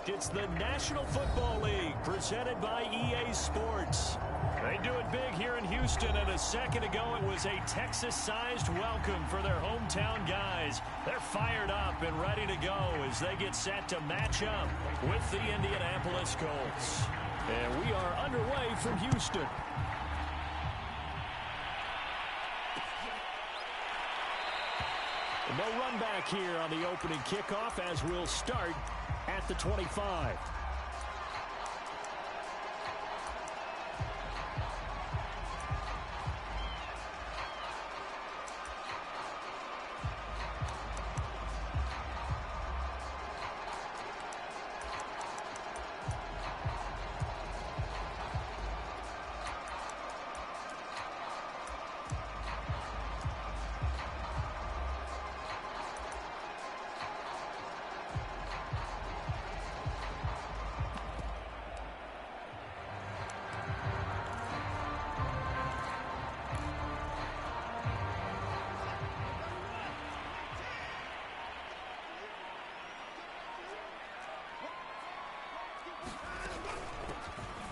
It's the National Football League presented by EA Sports. They do it big here in Houston, and a second ago it was a Texas-sized welcome for their hometown guys. They're fired up and ready to go as they get set to match up with the Indianapolis Colts. And we are underway from Houston. No run back here on the opening kickoff as we'll start at the 25.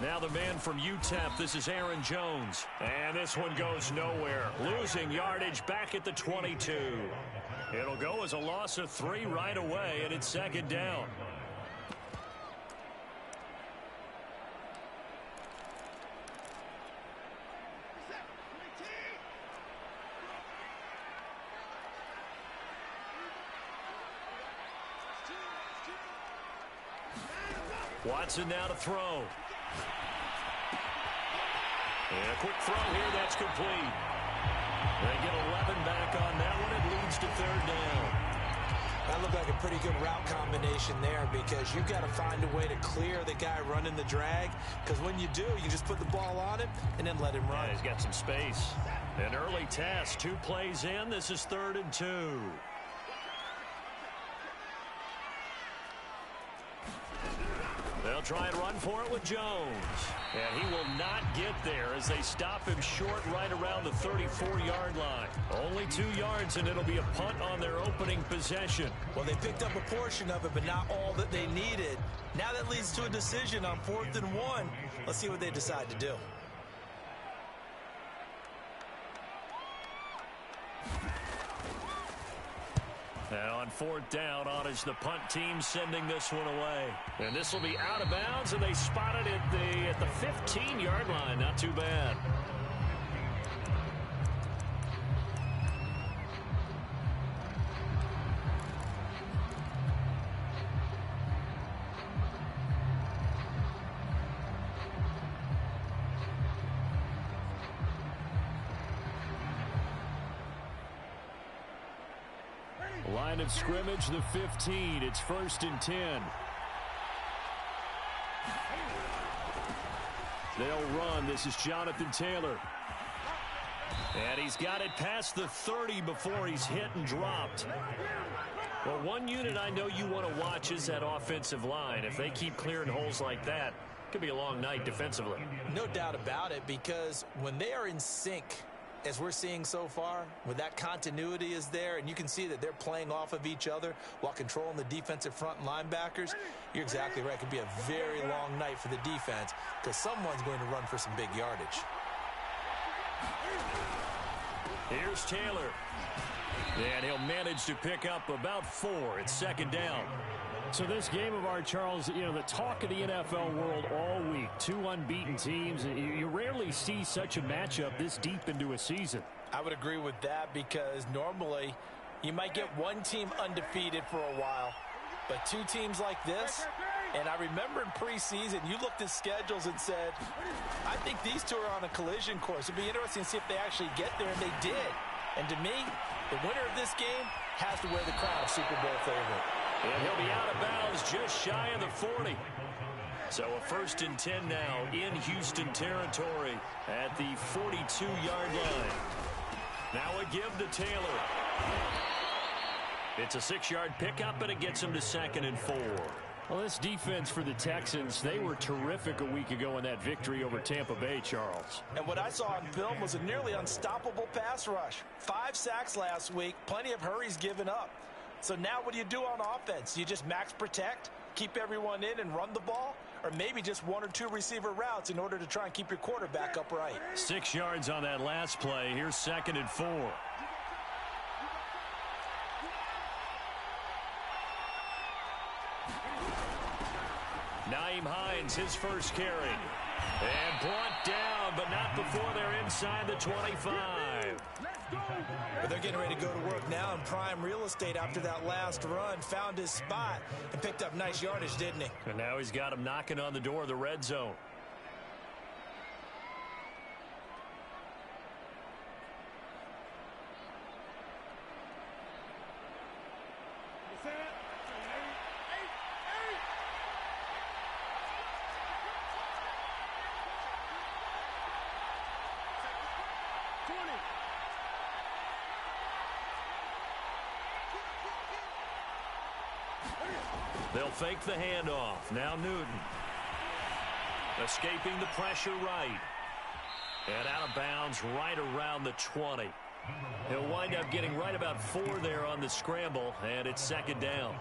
Now the man from UTEP, this is Aaron Jones. And this one goes nowhere. Losing yardage back at the 22. It'll go as a loss of 3 right away, and it's second down. Watson now to throw. And a quick throw here, that's complete. They get 11 back on that one. It leads to third down. That looked like a pretty good route combination there because you've got to find a way to clear the guy running the drag, because when you do, you just put the ball on him and then let him run. Yeah, he's got some space. An early test, 2 plays in. This is 3rd and 2. They'll try and run for it with Jones. And he will not get there as they stop him short right around the 34-yard line. Only 2 yards, and it'll be a punt on their opening possession. Well, they picked up a portion of it, but not all that they needed. Now that leads to a decision on 4th and 1. Let's see what they decide to do. Now on 4th down, on is the punt team sending this one away. And this will be out of bounds, and they spot it at the 15-yard line. Not too bad. Line of scrimmage, the 15. It's 1st and 10. They'll run. This is Jonathan Taylor. And he's got it past the 30 before he's hit and dropped. Well, one unit I know you want to watch is that offensive line. If they keep clearing holes like that, it could be a long night defensively. No doubt about it, because when they are in sync, as we're seeing so far, when that continuity is there and you can see that they're playing off of each other while controlling the defensive front linebackers, you're exactly right. It could be a very long night for the defense because someone's going to run for some big yardage. Here's Taylor. And he'll manage to pick up about 4. It's 2nd down. So this game of art, Charles, you know, the talk of the NFL world all week. 2 unbeaten teams. You rarely see such a matchup this deep into a season. I would agree with that because normally you might get one team undefeated for a while, but 2 teams like this, and I remember in preseason you looked at schedules and said, I think these 2 are on a collision course. It'd be interesting to see if they actually get there, and they did. And to me, the winner of this game has to wear the crown of Super Bowl favorite. And he'll be out of bounds just shy of the 40. So a 1st and 10 now in Houston territory at the 42-yard line. Now a give to Taylor. It's a 6-yard pickup, and it gets him to 2nd and 4. Well, this defense for the Texans, they were terrific a week ago in that victory over Tampa Bay, Charles. And what I saw on film was a nearly unstoppable pass rush. 5 sacks last week, plenty of hurries given up. So now what do you do on offense? You just max protect? keep everyone in and run the ball, or maybe just 1 or 2 receiver routes in order to try and keep your quarterback upright. 6 yards on that last play. Here's 2nd and 4. Nyheim Hines, his first carry. And brought down, but not before they're inside the 25. But they're getting ready to go to work now in prime real estate after that last run. Found his spot and picked up nice yardage, didn't he? And now he's got him knocking on the door of the red zone. They'll fake the handoff. Now Newton. Escaping the pressure right. And out of bounds right around the 20. He'll wind up getting right about 4 there on the scramble, and it's 2nd down.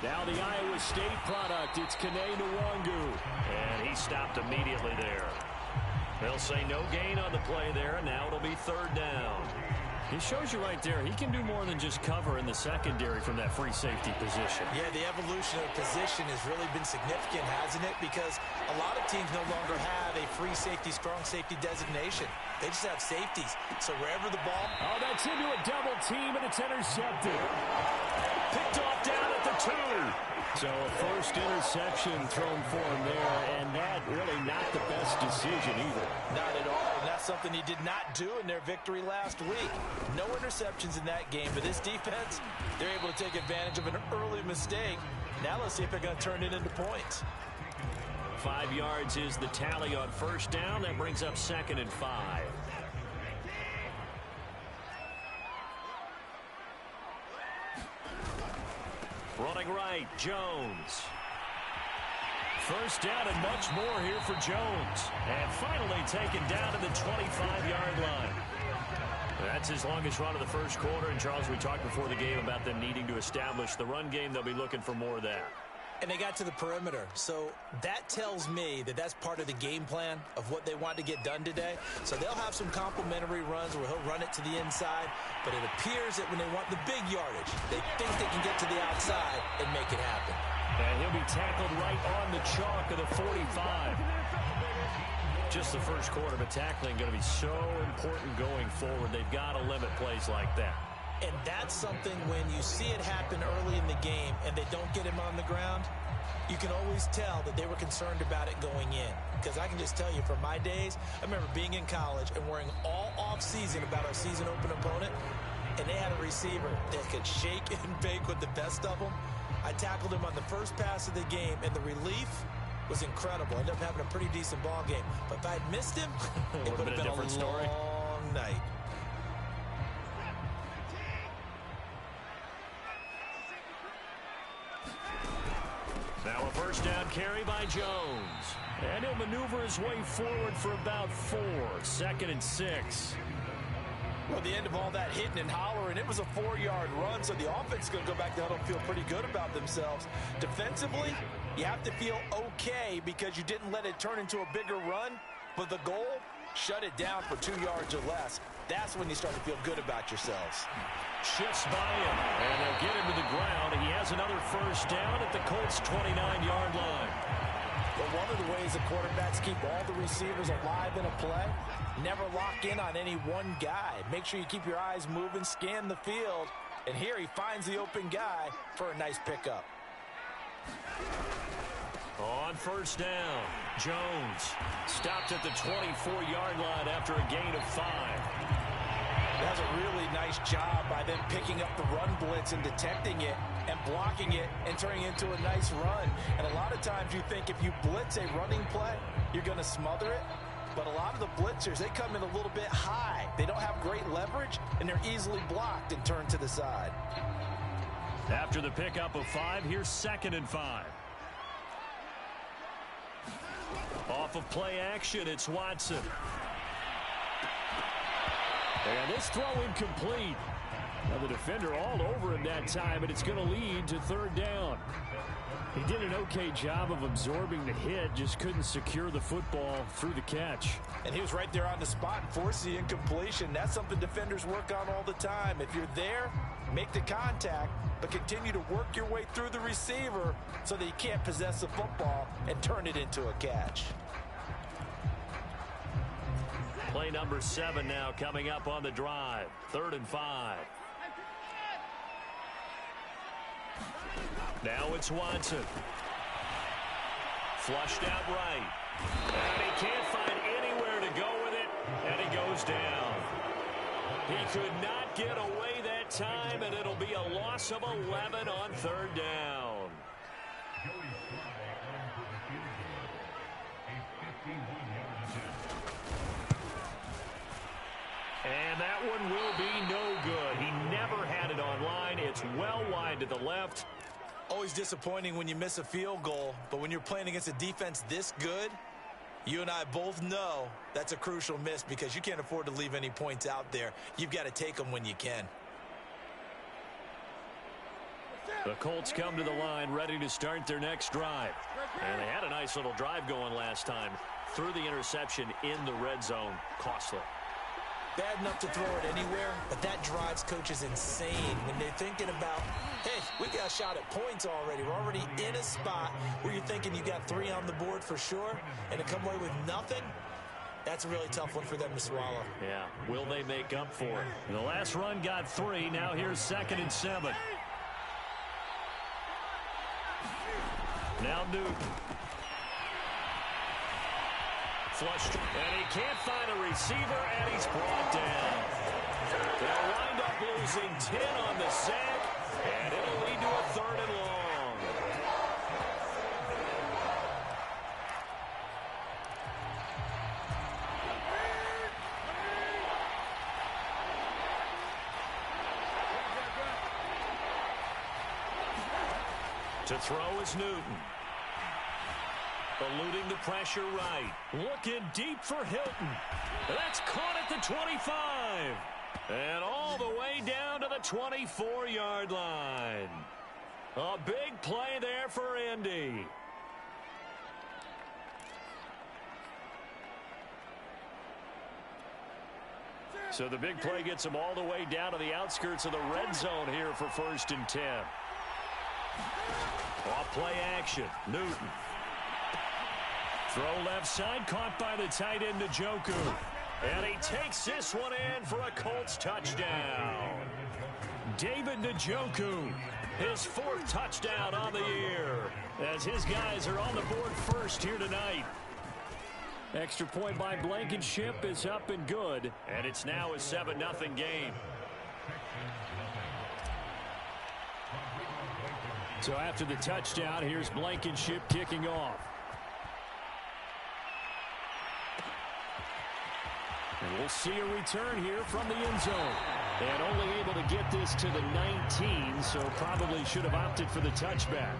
Now the Iowa State product, it's Kene Nwangu. And he stopped immediately there. They'll say no gain on the play there, and now it'll be 3rd down. He shows you right there, he can do more than just cover in the secondary from that free safety position. Yeah, the evolution of position has really been significant, hasn't it? Because a lot of teams no longer have a free safety, strong safety designation. They just have safeties. So wherever the ball... Oh, that's into a double team, and it's intercepted. Picked off down at the 2. So a first interception thrown for him there, and that really not the best decision either. Not at all, and that's something he did not do in their victory last week. No interceptions in that game, but this defense, they're able to take advantage of an early mistake. Now let's see if they're going to turn it into points. 5 yards is the tally on 1st down. That brings up 2nd and 5. Running right, Jones. 1st down and much more here for Jones. And finally taken down to the 25-yard line. That's his longest run of the 1st quarter. And, Charles, we talked before the game about them needing to establish the run game. They'll be looking for more of that. And they got to the perimeter. So that tells me that that's part of the game plan of what they want to get done today. So they'll have some complimentary runs where he'll run it to the inside. But it appears that when they want the big yardage, they think they can get to the outside and make it happen. And he'll be tackled right on the chalk of the 45. Just the 1st quarter, but tackling going to be so important going forward. They've got to limit plays like that. And that's something when you see it happen early in the game and they don't get him on the ground, you can always tell that they were concerned about it going in. Because I can just tell you from my days, I remember being in college and worrying all off-season about our season open opponent, and they had a receiver that could shake and bake with the best of them. I tackled him on the first pass of the game, and the relief was incredible. I ended up having a pretty decent ball game. But if I'd missed him, it would have been a different story. Long night. Now a 1st down carry by Jones. And he'll maneuver his way forward for about 4. 2nd and 6. Well, the end of all that hitting and hollering, it was a 4-yard run, so the offense is going to go back to huddle and feel pretty good about themselves. Defensively, you have to feel okay because you didn't let it turn into a bigger run, but the goal, shut it down for 2 yards or less. That's when you start to feel good about yourselves. Shifts by him, and they'll get him to the ground. He has another 1st down at the Colts' 29-yard line. But one of the ways the quarterbacks keep all the receivers alive in a play, never lock in on any one guy. Make sure you keep your eyes moving, scan the field, and here he finds the open guy for a nice pickup. On 1st down, Jones stopped at the 24-yard line after a gain of 5. That's a really nice job by them picking up the run blitz and detecting it and blocking it and turning it into a nice run. And a lot of times you think if you blitz a running play, you're going to smother it. But a lot of the blitzers, they come in a little bit high. They don't have great leverage, and they're easily blocked and turned to the side. After the pickup of 5, here's 2nd and 5. Off of play action, it's Watson. And this throw incomplete. Now the defender all over him that time, and it's going to lead to third down. He did an okay job of absorbing the hit, just couldn't secure the football through the catch. And he was right there on the spot, forcing the incompletion. That's something defenders work on all the time. If you're there, make the contact, but continue to work your way through the receiver so that you can't possess the football and turn it into a catch. Play number 7 now coming up on the drive. 3rd and 5. Now it's Watson. Flushed out right. And he can't find anywhere to go with it, and he goes down. He could not get away that time, and it'll be a loss of 11 on 3rd down. And that one will be no good. He never had it on line. It's well wide to the left. Always disappointing when you miss a field goal, but when you're playing against a defense this good, you and I both know that's a crucial miss because you can't afford to leave any points out there. You've got to take them when you can. The Colts come to the line ready to start their next drive. And they had a nice little drive going last time. Threw the interception in the red zone. Costly. Bad enough to throw it anywhere, but that drives coaches insane when they're thinking about, hey, we got a shot at points already. We're already in a spot where you're thinking you got 3 on the board for sure, and to come away with nothing, that's a really tough one for them to swallow. Yeah, will they make up for it? The last run got 3. Now here's 2nd and 7. Now Newton. Flushed, and he can't find a receiver, and he's brought down. They'll wind up losing 10 on the sack, and it'll lead to a 3rd and long. To throw is Newton. Eluding the pressure right. Looking deep for Hilton. That's caught at the 25. And all the way down to the 24-yard line. A big play there for Indy. So the big play gets them all the way down to the outskirts of the red zone here for 1st and 10. Off play action. Newton. Throw left side, caught by the tight end, Njoku. And he takes this one in for a Colts touchdown. David Njoku, his 4th touchdown on the year, as his guys are on the board first here tonight. Extra point by Blankenship is up and good, and it's now a 7-0 game. So after the touchdown, here's Blankenship kicking off. And we'll see a return here from the end zone. And only able to get this to the 19, so probably should have opted for the touchback.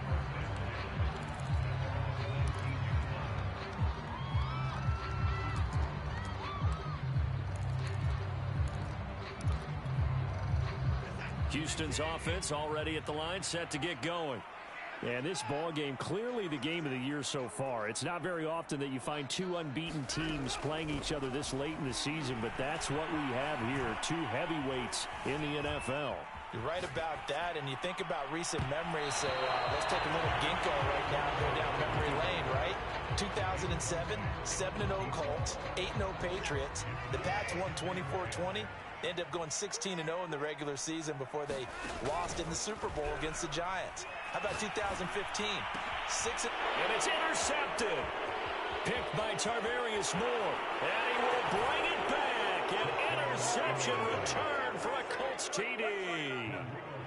Houston's offense already at the line, set to get going. And this ball game, clearly the game of the year so far. It's not very often that you find 2 unbeaten teams playing each other this late in the season, but that's what we have here, 2 heavyweights in the NFL. You're right about that, and you think about recent memories, so let's take a little ginkgo right now and go down memory lane, right? 2007, 7-0 Colts, 8-0 Patriots. The Pats won 24-20. They ended up going 16-0 in the regular season before they lost in the Super Bowl against the Giants. How about 2015? And it's intercepted. Picked by Tarvarius Moore. And he will bring it back. An interception return for a Colts TD.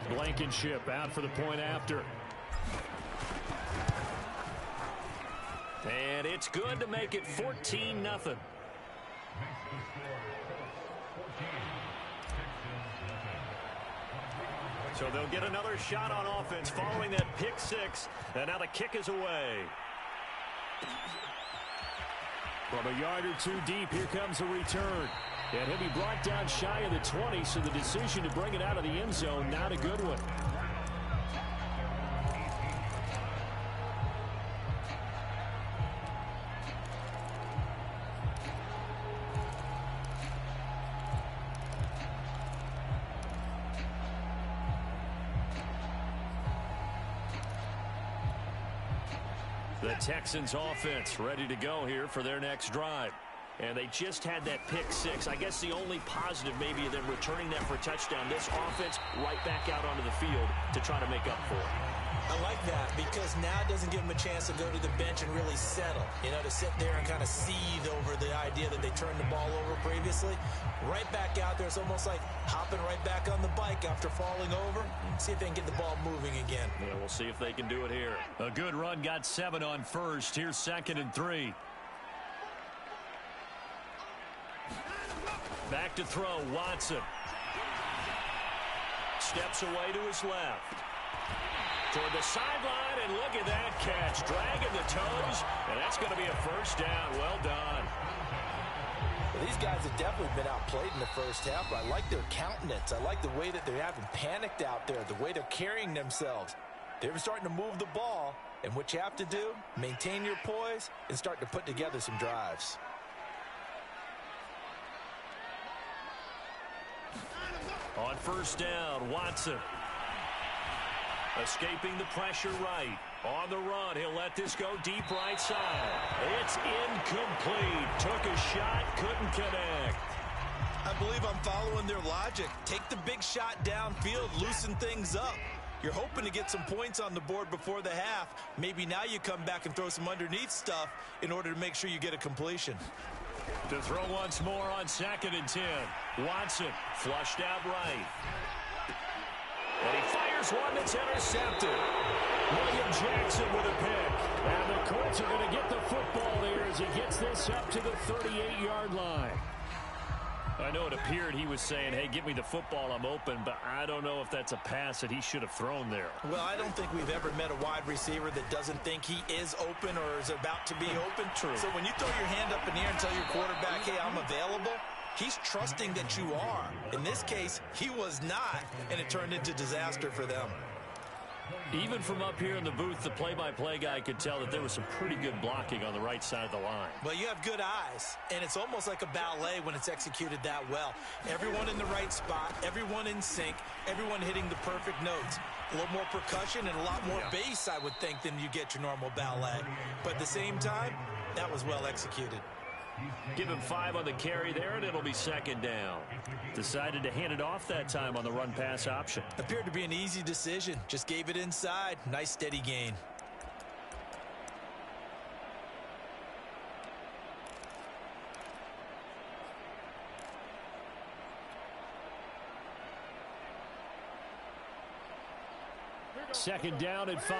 Blankenship out for the point after. And it's good to make it 14-0. So they'll get another shot on offense following that pick 6. And now the kick is away. From a yard or 2 deep, here comes a return. And he'll be brought down shy of the 20, so the decision to bring it out of the end zone, not a good one. The Texans offense ready to go here for their next drive. And they just had that pick six. I guess the only positive maybe of them returning that for a touchdown. This offense right back out onto the field to try to make up for it. I like that because now it doesn't give them a chance to go to the bench and really settle. You know, to sit there and kind of seethe over the idea that they turned the ball over previously. Right back out there. It's almost like hopping right back on the bike after falling over. See if they can get the ball moving again. Yeah, we'll see if they can do it here. A good run, got 7 on first. Here's 2nd and 3. Back to throw, Watson. Steps away to his left. Toward the sideline, and look at that catch. Dragging the toes, and that's going to be a first down. Well done. Well, these guys have definitely been outplayed in the first half, but I like their countenance. I like the way that they haven't panicked out there, the way they're carrying themselves. They're starting to move the ball, and what you have to do, maintain your poise and start to put together some drives. On first down, Watson. Escaping the pressure right. On the run, he'll let this go deep right side. It's incomplete. Took a shot, couldn't connect. I believe I'm following their logic. Take the big shot downfield, loosen things up. You're hoping to get some points on the board before the half. Maybe now you come back and throw some underneath stuff in order to make sure you get a completion. To throw once more on 2nd and 10. Watson flushed out right. And he fires one that's intercepted. William Jackson with a pick. And the Colts are going to get the football there as he gets this up to the 38-yard line. I know it appeared he was saying, hey, give me the football, I'm open, but I don't know if that's a pass that he should have thrown there. Well, I don't think we've ever met a wide receiver that doesn't think he is open or is about to be open. True. So when you throw your hand up in the air and tell your quarterback, hey, I'm available, he's trusting that you are. In this case, he was not, and it turned into disaster for them. Even from up here in the booth, the play-by-play guy could tell that there was some pretty good blocking on the right side of the line. Well, you have good eyes, and it's almost like a ballet when it's executed that well. Everyone in the right spot, everyone in sync, everyone hitting the perfect notes. A little more percussion and a lot more bass, I would think, than you get your normal ballet. But at the same time, that was well executed. Give him 5 on the carry there, and it'll be 2nd down. Decided to hand it off that time on the run-pass option. Appeared to be an easy decision. Just gave it inside. Nice steady gain. Second down and 5.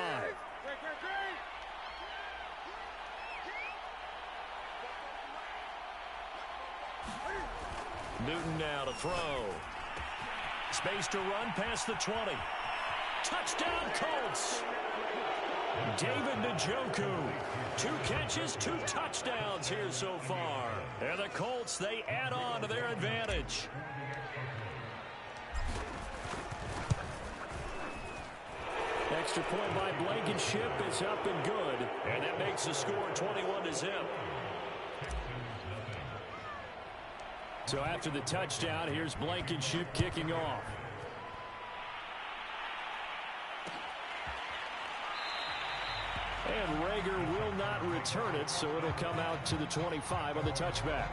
Newton now to throw. Space to run past the 20. Touchdown Colts. David Njoku. 2 catches, 2 touchdowns here so far. And the Colts, they add on to their advantage. Extra point by Blankenship is up and good. And that makes the score 21-0. So after the touchdown, here's Blankenship kicking off. And Rager will not return it, so it'll come out to the 25 on the touchback.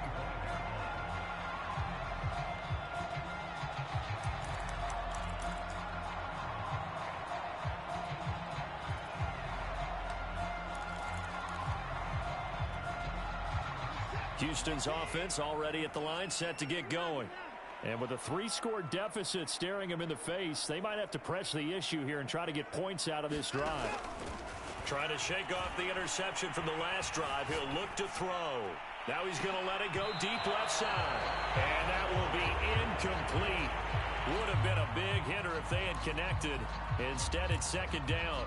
Houston's offense already at the line, set to get going. And with a 3-score deficit staring him in the face, they might have to press the issue here and try to get points out of this drive. Trying to shake off the interception from the last drive. He'll look to throw. Now he's going to let it go deep left side. And that will be incomplete. Would have been a big hitter if they had connected. Instead, it's 2nd down.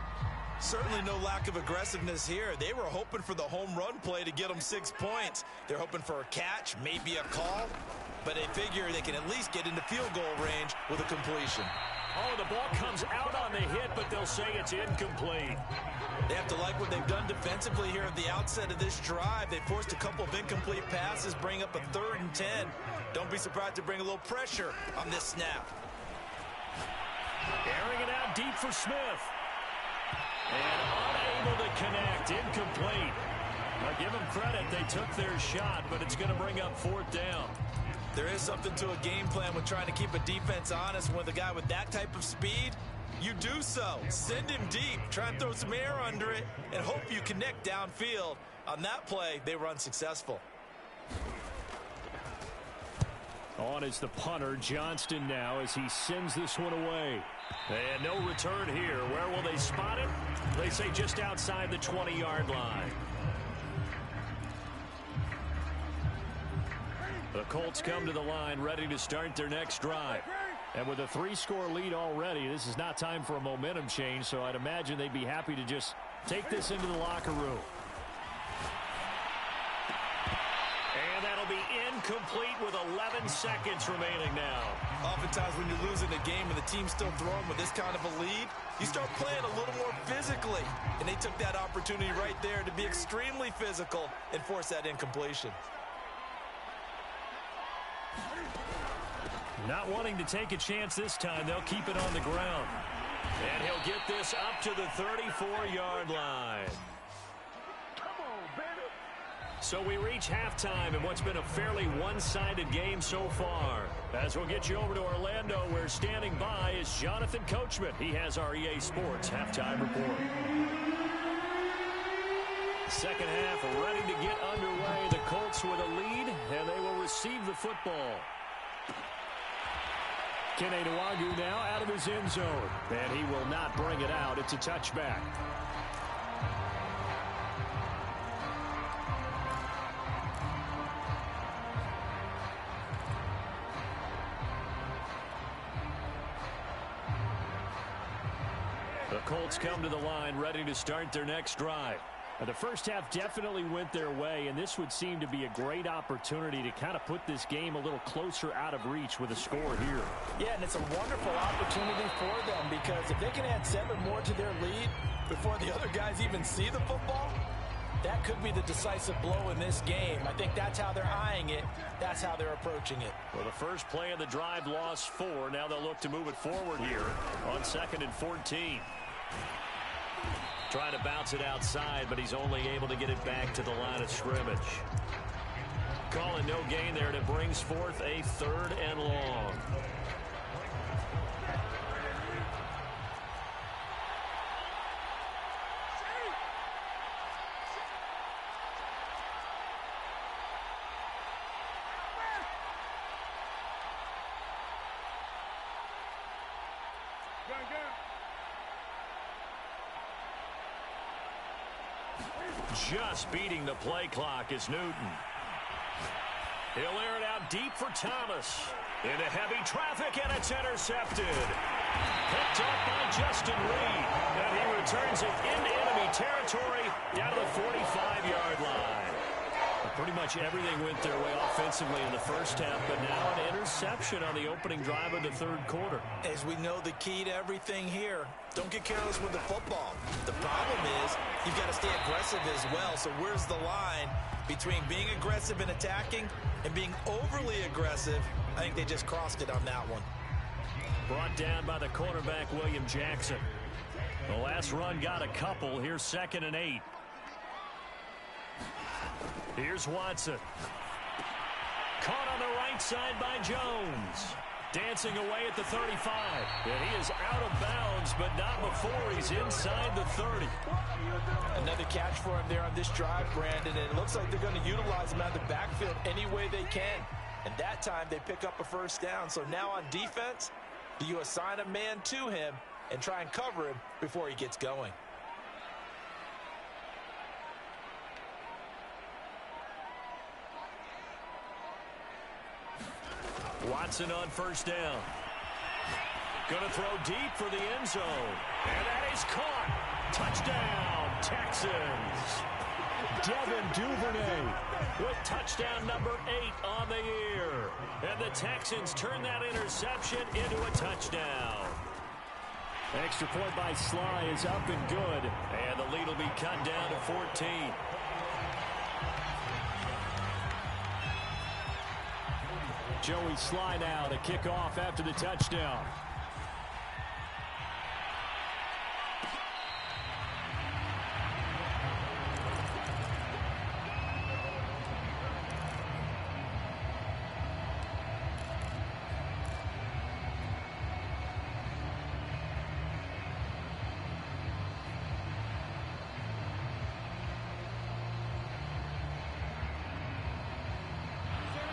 Certainly no lack of aggressiveness here. They were hoping for the home run play to get them 6 points. They're hoping for a catch, maybe a call, but they figure they can at least get into field goal range with a completion. Oh, the ball comes out on the hit, but they'll say it's incomplete. They have to like what they've done defensively here at the outset of this drive. They forced a couple of incomplete passes, bring up a 3rd and 10. Don't be surprised to bring a little pressure on this snap. Airing it out deep for Smith. And unable to connect, incomplete. Now give them credit, they took their shot, but it's going to bring up 4th down. There is something to a game plan with trying to keep a defense honest. With a guy with that type of speed, you do so. Send him deep, try and throw some air under it, and hope you connect downfield. On that play, they were unsuccessful. On is the punter, Johnston now, as he sends this one away. And no return here. Where will they spot it? They say just outside the 20-yard line. The Colts come to the line, ready to start their next drive. And with a 3-score lead already, this is not time for a momentum change, so I'd imagine they'd be happy to just take this into the locker room. And that'll be incomplete with 11 seconds remaining now. Oftentimes when you're losing a game and the team's still throwing with this kind of a lead, you start playing a little more physically. And they took that opportunity right there to be extremely physical and force that incompletion. Not wanting to take a chance this time, they'll keep it on the ground. And he'll get this up to the 34-yard line. So we reach halftime in what's been a fairly one-sided game so far. As we'll get you over to Orlando, where standing by is Jonathan Coachman. He has our EA Sports halftime report. Second half ready to get underway. The Colts with a lead, and they will receive the football. Kene Nwagu now out of his end zone, and he will not bring it out. It's a touchback. The Colts come to the line, ready to start their next drive. The first half definitely went their way, and this would seem to be a great opportunity to kind of put this game a little closer out of reach with a score here. Yeah, and it's a wonderful opportunity for them, because if they can add 7 more to their lead before the other guys even see the football, that could be the decisive blow in this game. I think that's how they're eyeing it. That's how they're approaching it. Well, the first play of the drive lost 4. Now they'll look to move it forward here on 2nd and 14. Trying to bounce it outside, but he's only able to get it back to the line of scrimmage. Calling no gain there, and it brings forth a 3rd and long. Just beating the play clock is Newton. He'll air it out deep for Thomas. Into heavy traffic, and it's intercepted. Picked up by Justin Reed. And he returns it into enemy territory down to the 45-yard line. Pretty much everything went their way offensively in the first half, but now an interception on the opening drive of the 3rd quarter. As we know, the key to everything here, don't get careless with the football. The problem is you've got to stay aggressive as well. So where's the line between being aggressive and attacking and being overly aggressive? I think they just crossed it on that one. Brought down by the cornerback, William Jackson. The last run got a couple. Here's 2nd and 8. Here's Watson. Caught on the right side by Jones. Dancing away at the 35. And he is out of bounds, but not before he's inside the 30. Another catch for him there on this drive, Brandon. And it looks like they're going to utilize him out of the backfield any way they can. And that time they pick up a 1st down. So now on defense, do you assign a man to him and try and cover him before he gets going? Watson on 1st down. Going to throw deep for the end zone. And that is caught. Touchdown, Texans. Devin Duvernay with touchdown number 8 on the year. And the Texans turn that interception into a touchdown. Extra point by Sly is up and good. And the lead will be cut down to 14. Joey Sly now to kick off after the touchdown.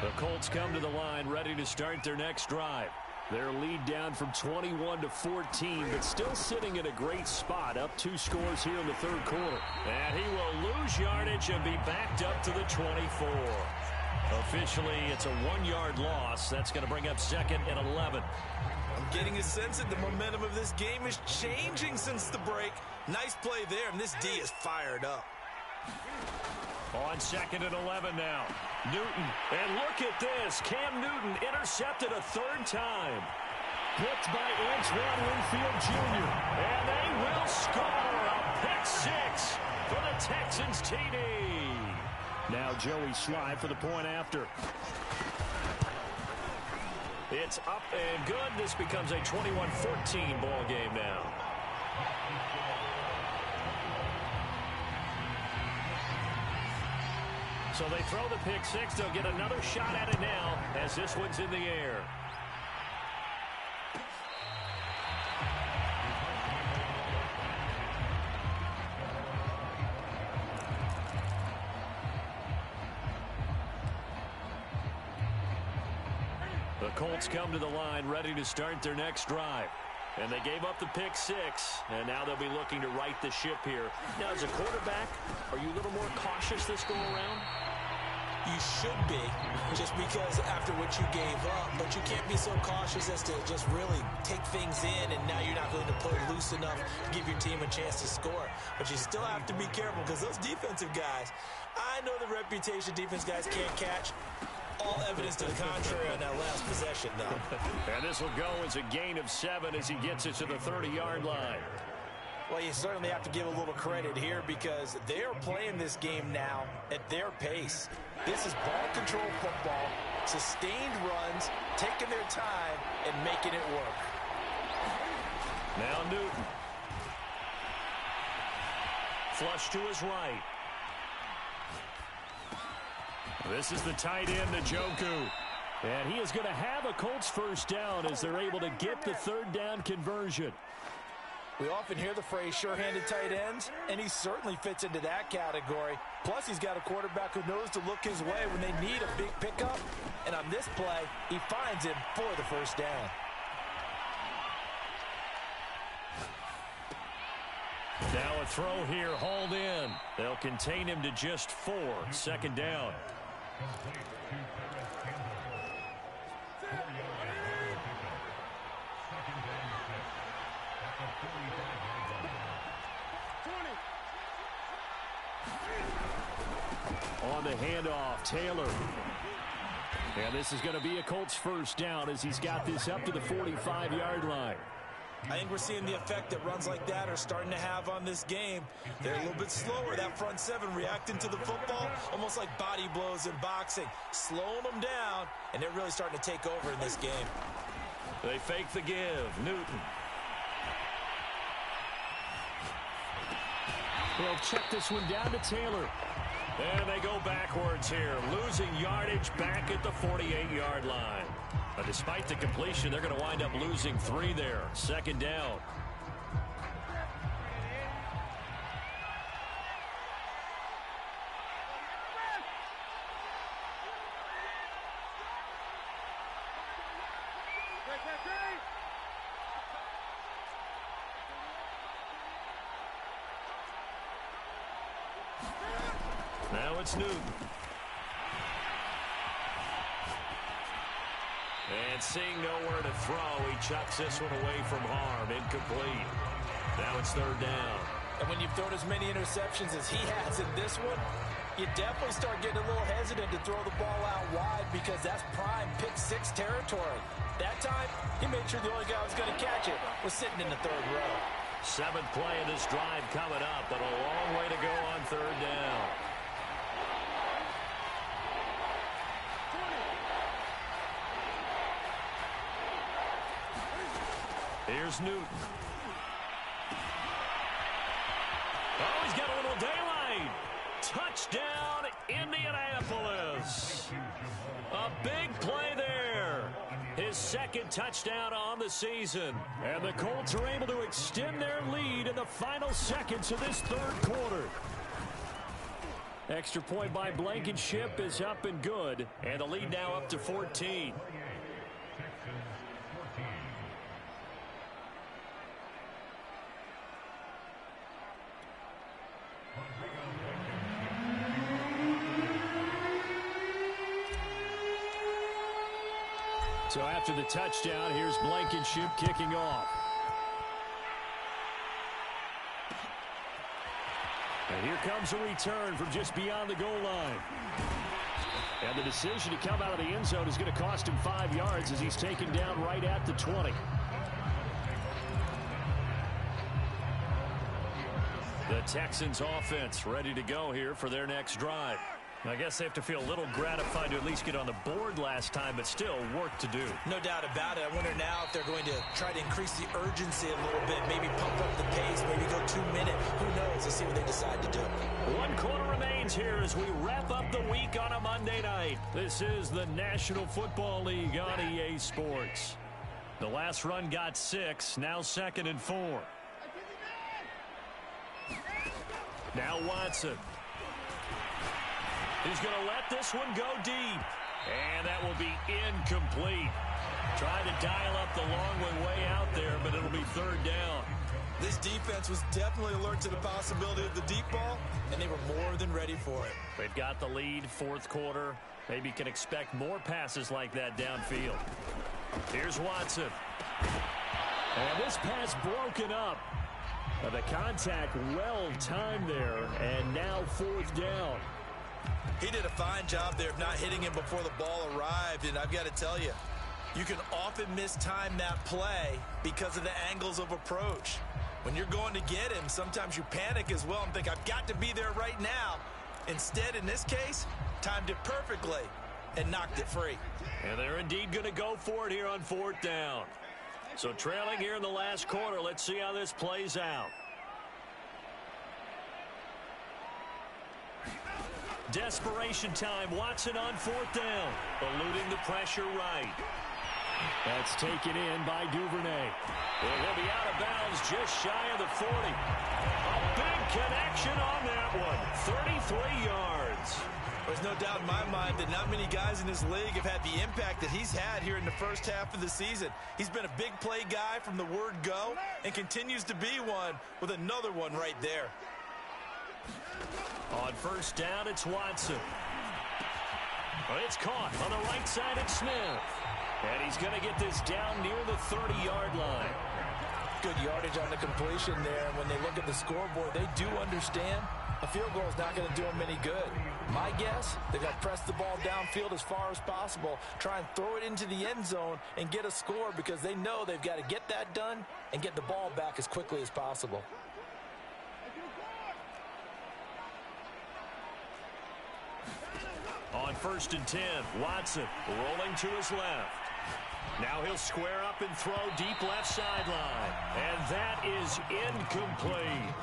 The Colts come to the line ready to start their next drive. Their lead down from 21 to 14, but still sitting in a great spot, up 2 scores here in the third quarter. And he will lose yardage and be backed up to the 24. Officially, it's a 1-yard loss. That's going to bring up 2nd and 11. I'm getting a sense that the momentum of this game is changing since the break. Nice play there, and this D is fired up. On 2nd and 11 now. Newton. And look at this. Cam Newton intercepted a 3rd time. Picked by Antoine Winfield Jr. And they will score a pick 6 for the Texans TD. Now Joey Sly for the point after. It's up and good. This becomes a 21-14 ball game now. So they throw the pick 6. They'll get another shot at it now as this one's in the air. The Colts come to the line ready to start their next drive. And they gave up the pick 6, and now they'll be looking to right the ship here. Now, as a quarterback, are you a little more cautious this go around? You should be, just because after what you gave up, but you can't be so cautious as to just really take things in, and now you're not going to play loose enough to give your team a chance to score. But you still have to be careful, because those defensive guys, I know the reputation defense guys can't catch. All evidence to the contrary on that last possession, though. And this will go as a gain of 7 as he gets it to the 30-yard line. Well, you certainly have to give a little credit here because they are playing this game now at their pace. This is ball control football, sustained runs, taking their time, and making it work. Now Newton. Flush to his right. This is the tight end, Njoku. And he is going to have a Colts first down as they're able to get the 3rd down conversion. We often hear the phrase sure-handed tight ends, and he certainly fits into that category. Plus, he's got a quarterback who knows to look his way when they need a big pickup. And on this play, he finds him for the first down. Now a throw here, hauled in. They'll contain him to just 4, 2nd down. On the handoff, Taylor. And this is going to be a Colts first down as he's got this up to the 45-yard line. I think we're seeing the effect that runs like that are starting to have on this game. They're a little bit slower, that front 7 reacting to the football, almost like body blows in boxing, slowing them down, and they're really starting to take over in this game. They fake the give. Newton. They'll check this one down to Taylor. And they go backwards here, losing yardage back at the 48-yard line. But despite the completion, they're going to wind up losing 3 there. 2nd down. Now it's Newton. And seeing nowhere to throw, he chucks this one away from harm. Incomplete. Now it's third down. And when you've thrown as many interceptions as he has in this one, you definitely start getting a little hesitant to throw the ball out wide because that's prime pick six territory. That time, he made sure the only guy who was going to catch it was sitting in the third row. Seventh play of this drive coming up, but a long way to go on third down. Here's Newton. Oh, he's got a little daylight. Touchdown, Indianapolis. A big play there. His second touchdown on the season. And the Colts are able to extend their lead in the final seconds of this third quarter. Extra point by Blankenship is up and good. And the lead now up to 14. So after the touchdown, here's Blankenship kicking off. And here comes a return from just beyond the goal line. And the decision to come out of the end zone is going to cost him 5 yards as he's taken down right at the 20. The Texans offense ready to go here for their next drive. I guess they have to feel a little gratified to at least get on the board last time, but still work to do. No doubt about it. I wonder now if they're going to try to increase the urgency a little bit, maybe pump up the pace, maybe go 2 minute. Who knows? Let's see what they decide to do. 1 quarter remains here as we wrap up the week on a Monday night. This is the National Football League on EA Sports. The last run got 6, now 2nd and 4. Now Watson. He's going to let this one go deep. And that will be incomplete. Trying to dial up the long way out there, but it'll be third down. This defense was definitely alert to the possibility of the deep ball, and they were more than ready for it. They've got the lead, fourth quarter. Maybe can expect more passes like that downfield. Here's Watson. And this pass broken up. The contact well timed there, and now fourth down. He did a fine job there of not hitting him before the ball arrived, and I've got to tell you, you can often mistime that play because of the angles of approach. When you're going to get him, sometimes you panic as well and think, I've got to be there right now. Instead, in this case, timed it perfectly and knocked it free. And they're indeed going to go for it here on fourth down. So trailing here in the last quarter, let's see how this plays out. Desperation time. Watson on fourth down. Eluding the pressure right. That's taken in by Duvernay. Well, he'll be out of bounds just shy of the 40. A big connection on that one. 33 yards. There's no doubt in my mind that not many guys in this league have had the impact that he's had here in the first half of the season. He's been a big play guy from the word go and continues to be one with another one right there. On first down, it's Watson. It's caught on the right side of Smith. And he's going to get this down near the 30-yard line. Good yardage on the completion there. And when they look at the scoreboard, they do understand a field goal is not going to do them any good. My guess, they've got to press the ball downfield as far as possible, try and throw it into the end zone and get a score because they know they've got to get that done and get the ball back as quickly as possible. On first and 10, Watson rolling to his left. Now he'll square up and throw deep left sideline. And that is incomplete.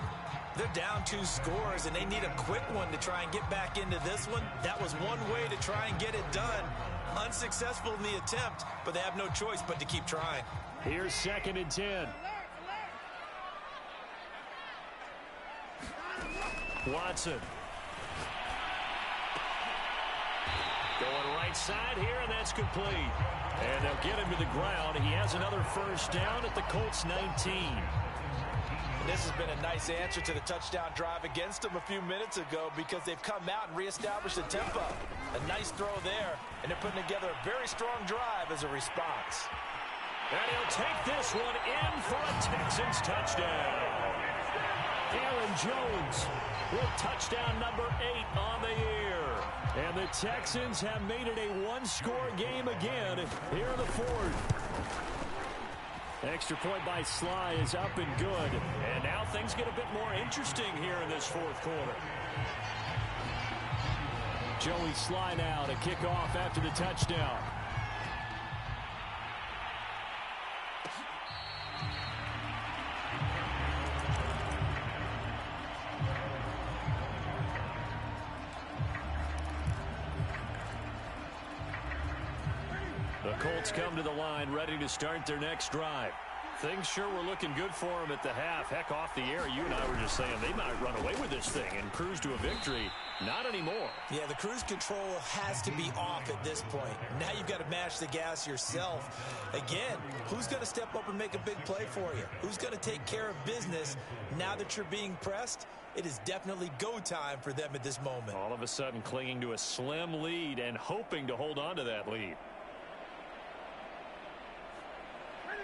They're down 2 scores, and they need a quick one to try and get back into this one. That was one way to try and get it done. Unsuccessful in the attempt, but they have no choice but to keep trying. Here's second and 10. Watson. Going right side here, and that's complete. And they'll get him to the ground. He has another first down at the Colts 19. this has been a nice answer to the touchdown drive against them a few minutes ago because they've come out and reestablished the tempo. A nice throw there, and they're putting together a very strong drive as a response. And he'll take this one in for a Texans touchdown. Aaron Jones with touchdown number 8 on the year. And the Texans have made it a one-score game again here in the fourth. Extra point by Sly is up and good. And now things get a bit more interesting here in this fourth quarter. Joey Sly now to kick off after the touchdown. The Colts come to the line ready to start their next drive. Things sure were looking good for them at the half. Heck, off the air, you and I were just saying they might run away with this thing and cruise to a victory. Not anymore. Yeah, the cruise control has to be off at this point. Now you've got to mash the gas yourself. Again, who's going to step up and make a big play for you? Who's going to take care of business now that you're being pressed? It is definitely go time for them at this moment. All of a sudden clinging to a slim lead and hoping to hold on to that lead.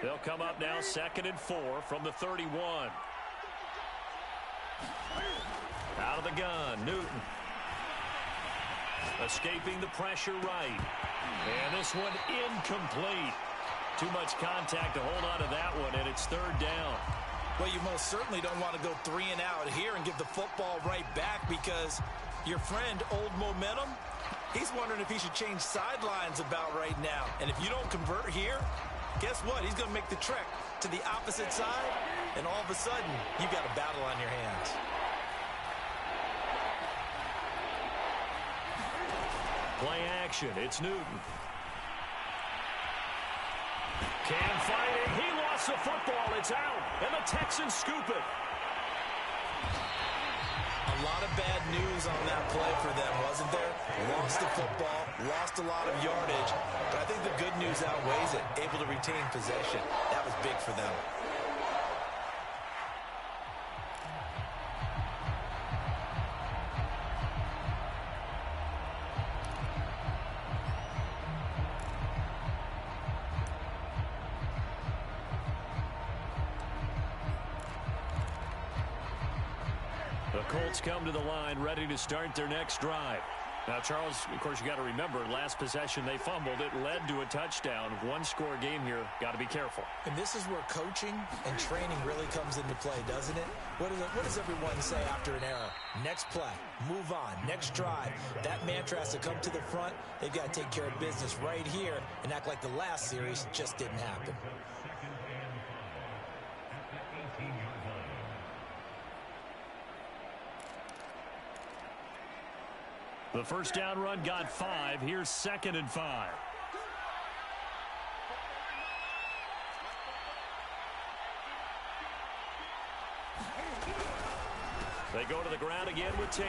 They'll come up now 2nd and 4 from the 31. Out of the gun, Newton. Escaping the pressure right. And this one incomplete. Too much contact to hold on to that one, and it's 3rd down. Well, you most certainly don't want to go 3 and out here and give the football right back because your friend, Old Momentum, he's wondering if he should change sidelines about right now. And if you don't convert here, guess what? He's going to make the trek to the opposite side, and all of a sudden, you've got a battle on your hands. Play action. It's Newton. Can't find it. He lost the football. It's out, and the Texans scoop it. A lot of bad news on that play for them, wasn't there? Lost the football, lost a lot of yardage, but I think the good news outweighs it. Able to retain possession. That was big for them. The Colts come to the line ready to start their next drive. Now, Charles, of course, you got to remember, last possession they fumbled. It led to a touchdown. One-score game here. Got to be careful. And this is where coaching and training really comes into play, doesn't it? What does everyone say after an error? Next play, move on, next drive. That mantra has to come to the front. They've got to take care of business right here and act like the last series just didn't happen. The first down run got 5. Here's 2nd and 5. They go to the ground again with Taylor.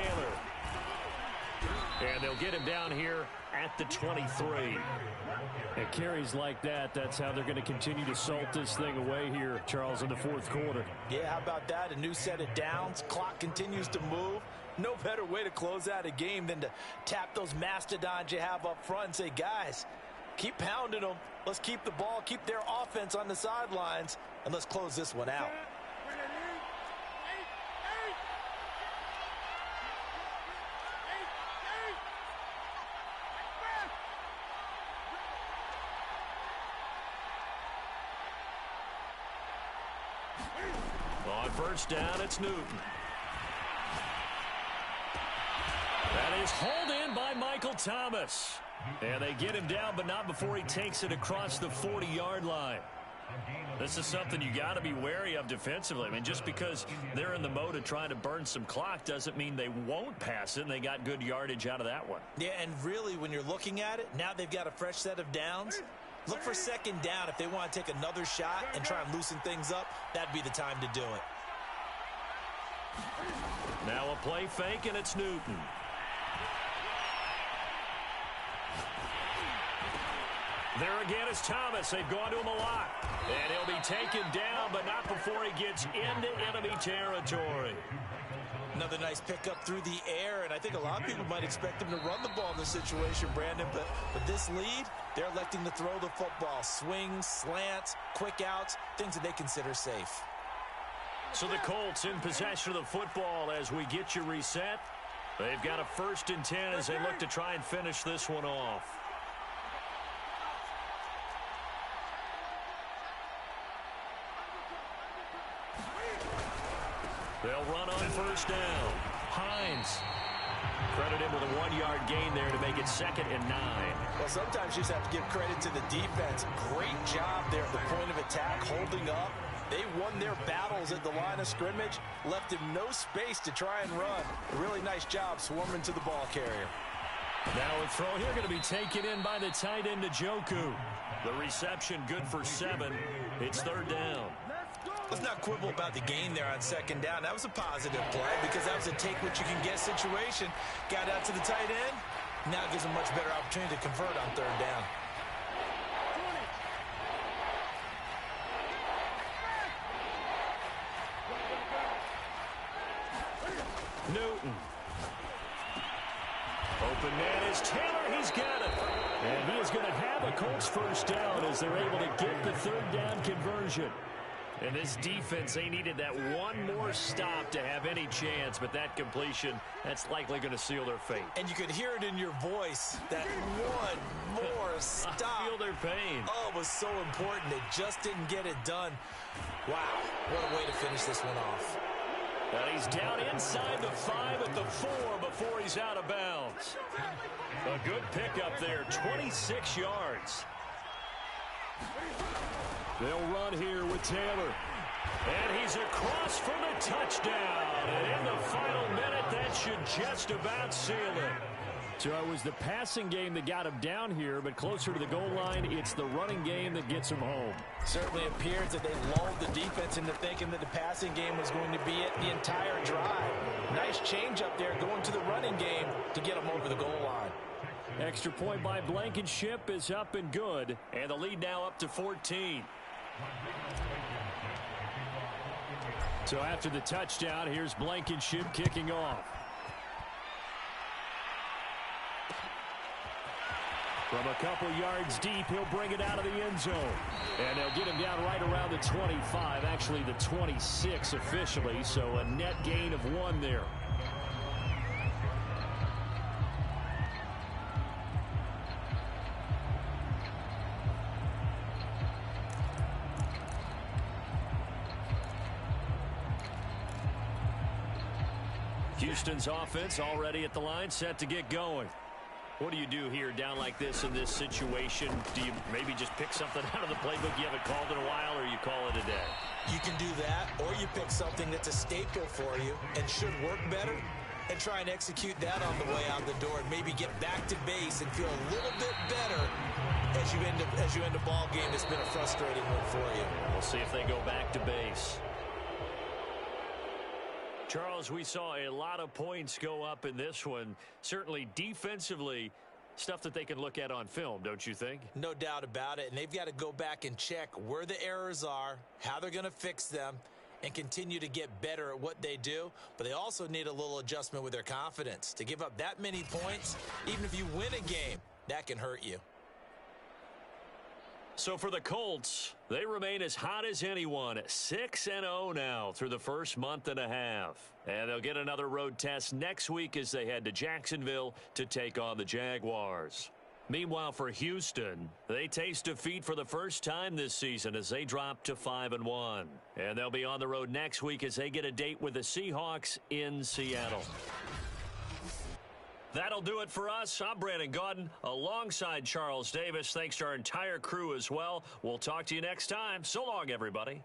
And they'll get him down here at the 23. And carries like that, that's how they're going to continue to salt this thing away here, Charles, in the fourth quarter. Yeah, how about that? A new set of downs. Clock continues to move. No better way to close out a game than to tap those mastodons you have up front and say, guys, keep pounding them. Let's keep the ball, keep their offense on the sidelines, and let's close this one out. On first down, it's Newton. That is hauled in by Michael Thomas. And they get him down, but not before he takes it across the 40-yard line. This is something you got to be wary of defensively. I mean, just because they're in the mode of trying to burn some clock doesn't mean they won't pass it, and they got good yardage out of that one. Yeah, and really, when you're looking at it, now they've got a fresh set of downs. Look for 2nd down. If they want to take another shot and try and loosen things up, that'd be the time to do it. Now a play fake, and it's Newton. There again is Thomas. They've gone to him a lot. And he'll be taken down, but not before he gets into enemy territory. Another nice pickup through the air, and I think a lot of people might expect him to run the ball in this situation, Brandon, but with this lead, they're electing to throw the football. Swings, slants, quick outs, things that they consider safe. So the Colts in possession of the football as we get you reset. They've got a 1st and 10 as they look to try and finish this one off. They'll run on 1st down. Hines. Credit him with a 1-yard gain there to make it 2nd and 9. Well, sometimes you just have to give credit to the defense. Great job there at the point of attack, holding up. They won their battles at the line of scrimmage, left him no space to try and run. A really nice job swarming to the ball carrier. Now a throw here going to be taken in by the tight end, Njoku. The reception good for 7. It's 3rd down. Let's not quibble about the gain there on 2nd down. That was a positive play because that was a take-what-you-can-get situation. Got out to the tight end. Now gives him a much better opportunity to convert on 3rd down. Newton. Open man is Taylor. He's got it. And he is going to have a Colts 1st down as they're able to get the 3rd down conversion. And this defense, they needed that one more stop to have any chance, but that completion, that's likely going to seal their fate. And you could hear it in your voice, that one more stop. I feel their pain. Oh, it was so important. They just didn't get it done. Wow, what a way to finish this one off. And he's down inside the 5 at the 4 before he's out of bounds. A good pickup there, 26 yards. They'll run here with Taylor. And he's across for the touchdown. And in the final minute, that should just about seal it. So it was the passing game that got him down here, but closer to the goal line, it's the running game that gets him home. Certainly appears that they lulled the defense into thinking that the passing game was going to be it the entire drive. Nice change up there going to the running game to get him over the goal line. Extra point by Blankenship is up and good, and the lead now up to 14. So after the touchdown, here's Blankenship kicking off. From a couple yards deep, he'll bring it out of the end zone. And they'll get him down right around the 25, actually the 26 officially, so a net gain of 1 there. Houston's offense already at the line, set to get going. What do you do here down like this in this situation? Do you maybe just pick something out of the playbook you haven't called in a while, or you call it a day? You can do that, or you pick something that's a staple for you and should work better and try and execute that on the way out the door and maybe get back to base and feel a little bit better as you end a ball game that's been a frustrating one for you. We'll see if they go back to base. Charles, we saw a lot of points go up in this one. Certainly defensively, stuff that they can look at on film, don't you think? No doubt about it. And they've got to go back and check where the errors are, how they're going to fix them, and continue to get better at what they do. But they also need a little adjustment with their confidence. To give up that many points, even if you win a game, that can hurt you. So for the Colts, they remain as hot as anyone, 6-0 now through the first month and a half. And they'll get another road test next week as they head to Jacksonville to take on the Jaguars. Meanwhile, for Houston, they taste defeat for the first time this season as they drop to 5-1. And they'll be on the road next week as they get a date with the Seahawks in Seattle. That'll do it for us. I'm Brandon Gaudin alongside Charles Davis. Thanks to our entire crew as well. We'll talk to you next time. So long, everybody.